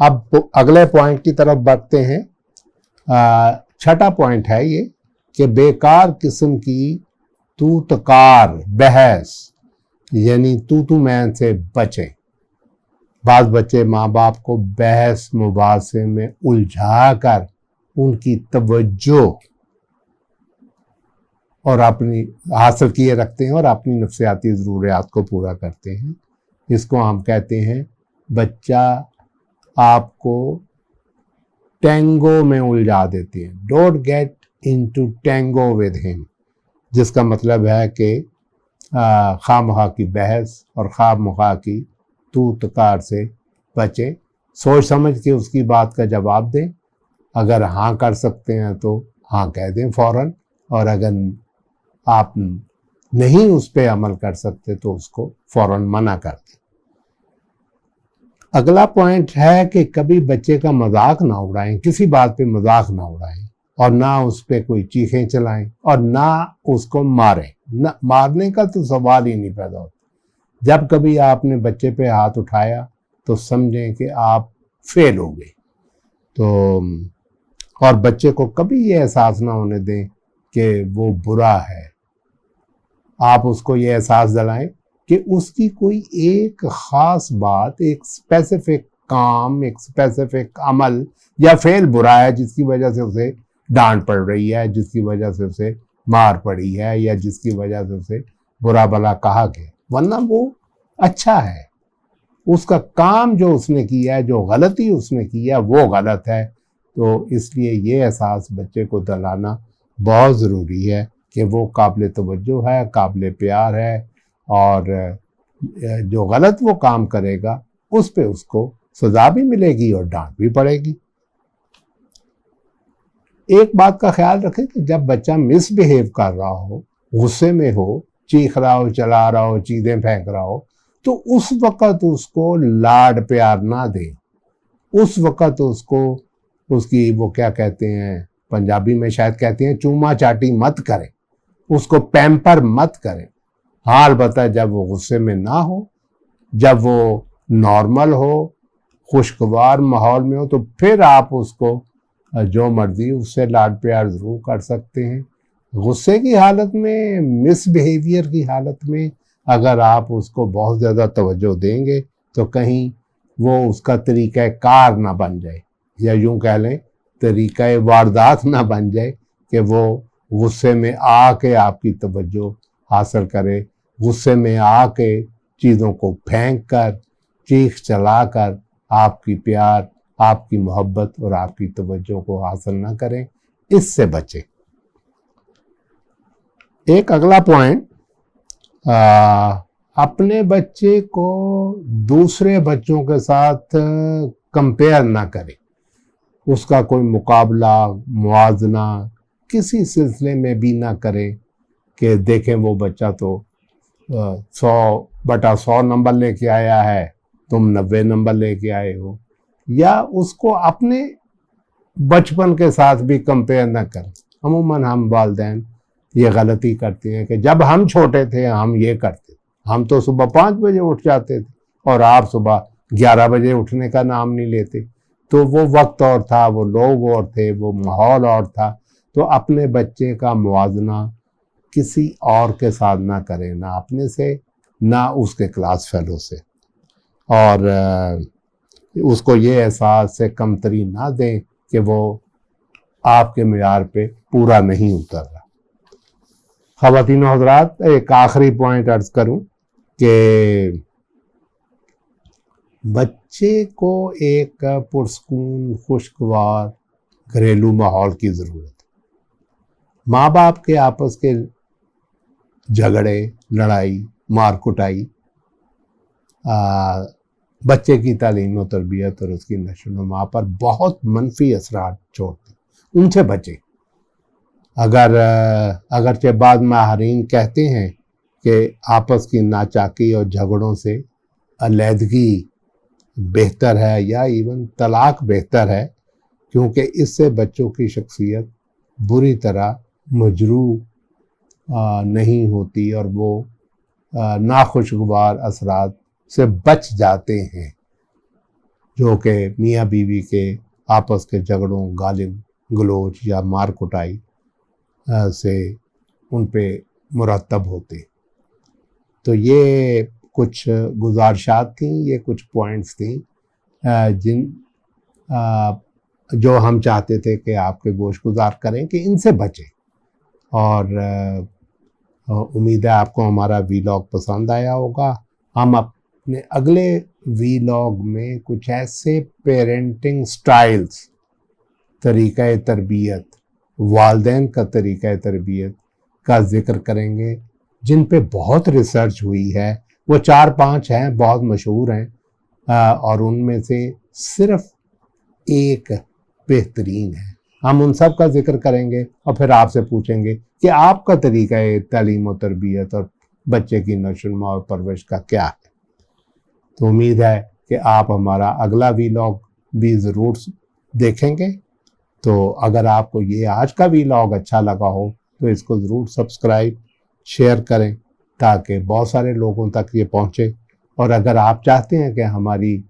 اب اگلے پوائنٹ کی طرف بڑھتے ہیں. چھٹا پوائنٹ ہے یہ کہ بیکار قسم کی تو تکار بحث یعنی تو میں سے بچیں. بعض بچے ماں باپ کو بحث مباحثے میں الجھا کر ان کی توجہ اور اپنی حاصل کیے رکھتے ہیں اور اپنی نفسیاتی ضروریات کو پورا کرتے ہیں. اس کو ہم کہتے ہیں بچہ آپ کو ٹینگو میں الجھا دیتے ہیں. Don't get into tango with him, جس کا مطلب ہے کہ خواہ مخواہ کی بحث اور خواہ مخواہ کی تو تکار سے بچیں. سوچ سمجھ کے اس کی بات کا جواب دیں. اگر ہاں کر سکتے ہیں تو ہاں کہہ دیں فوراً، اور اگر آپ نہیں اس پہ عمل کر سکتے تو اس کو فوراً منع کر دیں. اگلا پوائنٹ ہے کہ کبھی بچے کا مذاق نہ اڑائیں، کسی بات پہ مذاق نہ اڑائیں، اور نہ اس پہ کوئی چیخیں چلائیں، اور نہ اس کو ماریں. مارنے کا تو سوال ہی نہیں پیدا ہوتا. جب کبھی آپ نے بچے پہ ہاتھ اٹھایا تو سمجھیں کہ آپ فیل ہو گئے. تو اور بچے کو کبھی یہ احساس نہ ہونے دیں کہ وہ برا ہے. آپ اس کو یہ احساس دلائیں کہ اس کی کوئی ایک خاص بات، ایک اسپیسیفک کام، ایک اسپیسیفک عمل یا فعل برا ہے جس کی وجہ سے اسے ڈانٹ پڑ رہی ہے، جس کی وجہ سے اسے مار پڑی ہے، یا جس کی وجہ سے اسے برا بھلا کہا گیا. ورنہ وہ اچھا ہے. اس کا کام جو اس نے کیا ہے، جو غلطی اس نے کی ہے وہ غلط ہے. تو اس لیے یہ احساس بچے کو دلانا بہت ضروری ہے کہ وہ قابل توجہ ہے، قابل پیار ہے، اور جو غلط وہ کام کرے گا اس پہ اس کو سزا بھی ملے گی اور ڈانٹ بھی پڑے گی. ایک بات کا خیال رکھیں کہ جب بچہ مس بیہیو کر رہا ہو، غصے میں ہو، چیخ رہا ہو، چلا رہا ہو، چیزیں پھینک رہا ہو، تو اس وقت اس کو لاڈ پیار نہ دیں. اس وقت اس کو اس کی وہ کیا کہتے ہیں، پنجابی میں شاید کہتے ہیں چوما چاٹی مت کریں، اس کو پیمپر مت کریں. ہاں البتہ جب وہ غصے میں نہ ہو، جب وہ نارمل ہو، خوشگوار ماحول میں ہو، تو پھر آپ اس کو جو مرضی اس سے لاڈ پیار ضرور کر سکتے ہیں. غصے کی حالت میں، مس بیہیویئر کی حالت میں اگر آپ اس کو بہت زیادہ توجہ دیں گے تو کہیں وہ اس کا طریقہ کار نہ بن جائے، یا یوں کہہ لیں طریقہ واردات نہ بن جائے کہ وہ غصے میں آ کے آپ کی توجہ حاصل کرے، غصے میں آ کے چیزوں کو پھینک کر، چیخ چلا کر آپ کی پیار، آپ کی محبت اور آپ کی توجہ کو حاصل نہ کریں. اس سے بچیں. ایک اگلا پوائنٹ، اپنے بچے کو دوسرے بچوں کے ساتھ کمپیئر نہ کریں. اس کا کوئی مقابلہ، موازنہ کسی سلسلے میں بھی نہ کریں کہ دیکھیں وہ بچہ تو 100/100 نمبر لے کے آیا ہے، تم 90 نمبر لے کے آئے ہو. یا اس کو اپنے بچپن کے ساتھ بھی کمپیئر نہ کریں. عموماً ہم والدین یہ غلطی کرتے ہیں کہ جب ہم چھوٹے تھے ہم یہ کرتے، ہم تو صبح 5 بجے اٹھ جاتے تھے اور آپ صبح 11 بجے اٹھنے کا نام نہیں لیتے. تو وہ وقت اور تھا، وہ لوگ اور تھے، وہ ماحول اور تھا. تو اپنے بچے کا موازنہ کسی اور کے ساتھ نہ کریں، نہ اپنے سے، نہ اس کے کلاس فیلو سے. اور اس کو یہ احساس سے کمتری نہ دیں کہ وہ آپ کے معیار پہ پورا نہیں اتر رہا. خواتین و حضرات، ایک آخری پوائنٹ عرض کروں کہ بچے کو ایک پرسکون، خوشگوار گھریلو ماحول کی ضرورت ہے. ماں باپ کے آپس کے جھگڑے، لڑائی، مار کٹائی بچے کی تعلیم و تربیت اور اس کی نشو و نما پر بہت منفی اثرات چھوڑتے. ان سے بچیں. اگرچہ بعض ماہرین کہتے ہیں کہ آپس کی ناچاکی اور جھگڑوں سے علیحدگی بہتر ہے، یا ایون طلاق بہتر ہے، کیونکہ اس سے بچوں کی شخصیت بری طرح مجروح نہیں ہوتی اور وہ ناخوشگوار اثرات سے بچ جاتے ہیں. جو کہ میاں بیوی کے آپس کے جھگڑوں، گالم گلوچ یا مار کٹائی سے ان پہ مرتب ہوتے۔ تو یہ کچھ گزارشات تھیں، یہ کچھ پوائنٹس تھیں جو ہم چاہتے تھے کہ آپ کے گوش گزار کریں کہ ان سے بچیں۔ اور امید ہے آپ کو ہمارا ویلاگ پسند آیا ہوگا۔ ہم اپنے اگلے ویلاگ میں کچھ ایسے پیرنٹنگ سٹائلز، طریقہ تربیت، والدین کا طریقہ تربیت کا ذکر کریں گے جن پہ بہت ریسرچ ہوئی ہے۔ وہ 4-5 ہیں، بہت مشہور ہیں، اور ان میں سے صرف ایک بہترین ہے۔ ہم ان سب کا ذکر کریں گے اور پھر آپ سے پوچھیں گے کہ آپ کا طریقہ تعلیم و تربیت اور بچے کی نشوونما اور پرورش کا کیا ہے۔ تو امید ہے کہ آپ ہمارا اگلا ویلاگ بھی ضرور دیکھیں گے۔ تو اگر آپ کو یہ آج کا ویلاگ اچھا لگا ہو تو اس کو ضرور سبسکرائب، شیئر کریں تاکہ بہت سارے لوگوں تک یہ پہنچے۔ اور اگر آپ چاہتے ہیں کہ ہماری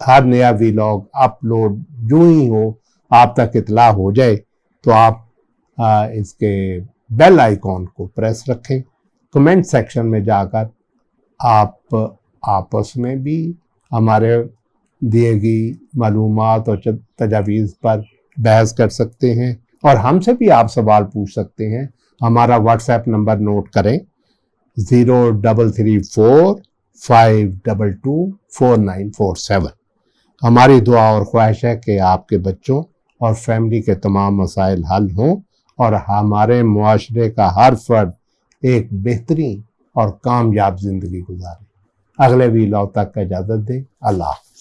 ہر نیا ویلاگ اپلوڈ جو ہی ہو آپ تک اطلاع ہو جائے تو آپ اس کے بیل آئیکن کو پریس رکھیں۔ کمنٹ سیکشن میں جا کر آپ آپس میں بھی ہمارے دیے گئی معلومات اور تجاویز پر بحث کر سکتے ہیں، اور ہم سے بھی آپ سوال پوچھ سکتے ہیں۔ ہمارا واٹس ایپ نمبر نوٹ کریں 0334522447۔ ہماری دعا اور خواہش ہے کہ آپ کے بچوں اور فیملی کے تمام مسائل حل ہوں اور ہمارے معاشرے کا ہر فرد ایک بہترین اور کامیاب زندگی گزارے۔ اگلے ویلاگ تک اجازت دیں۔ اللہ حافظ۔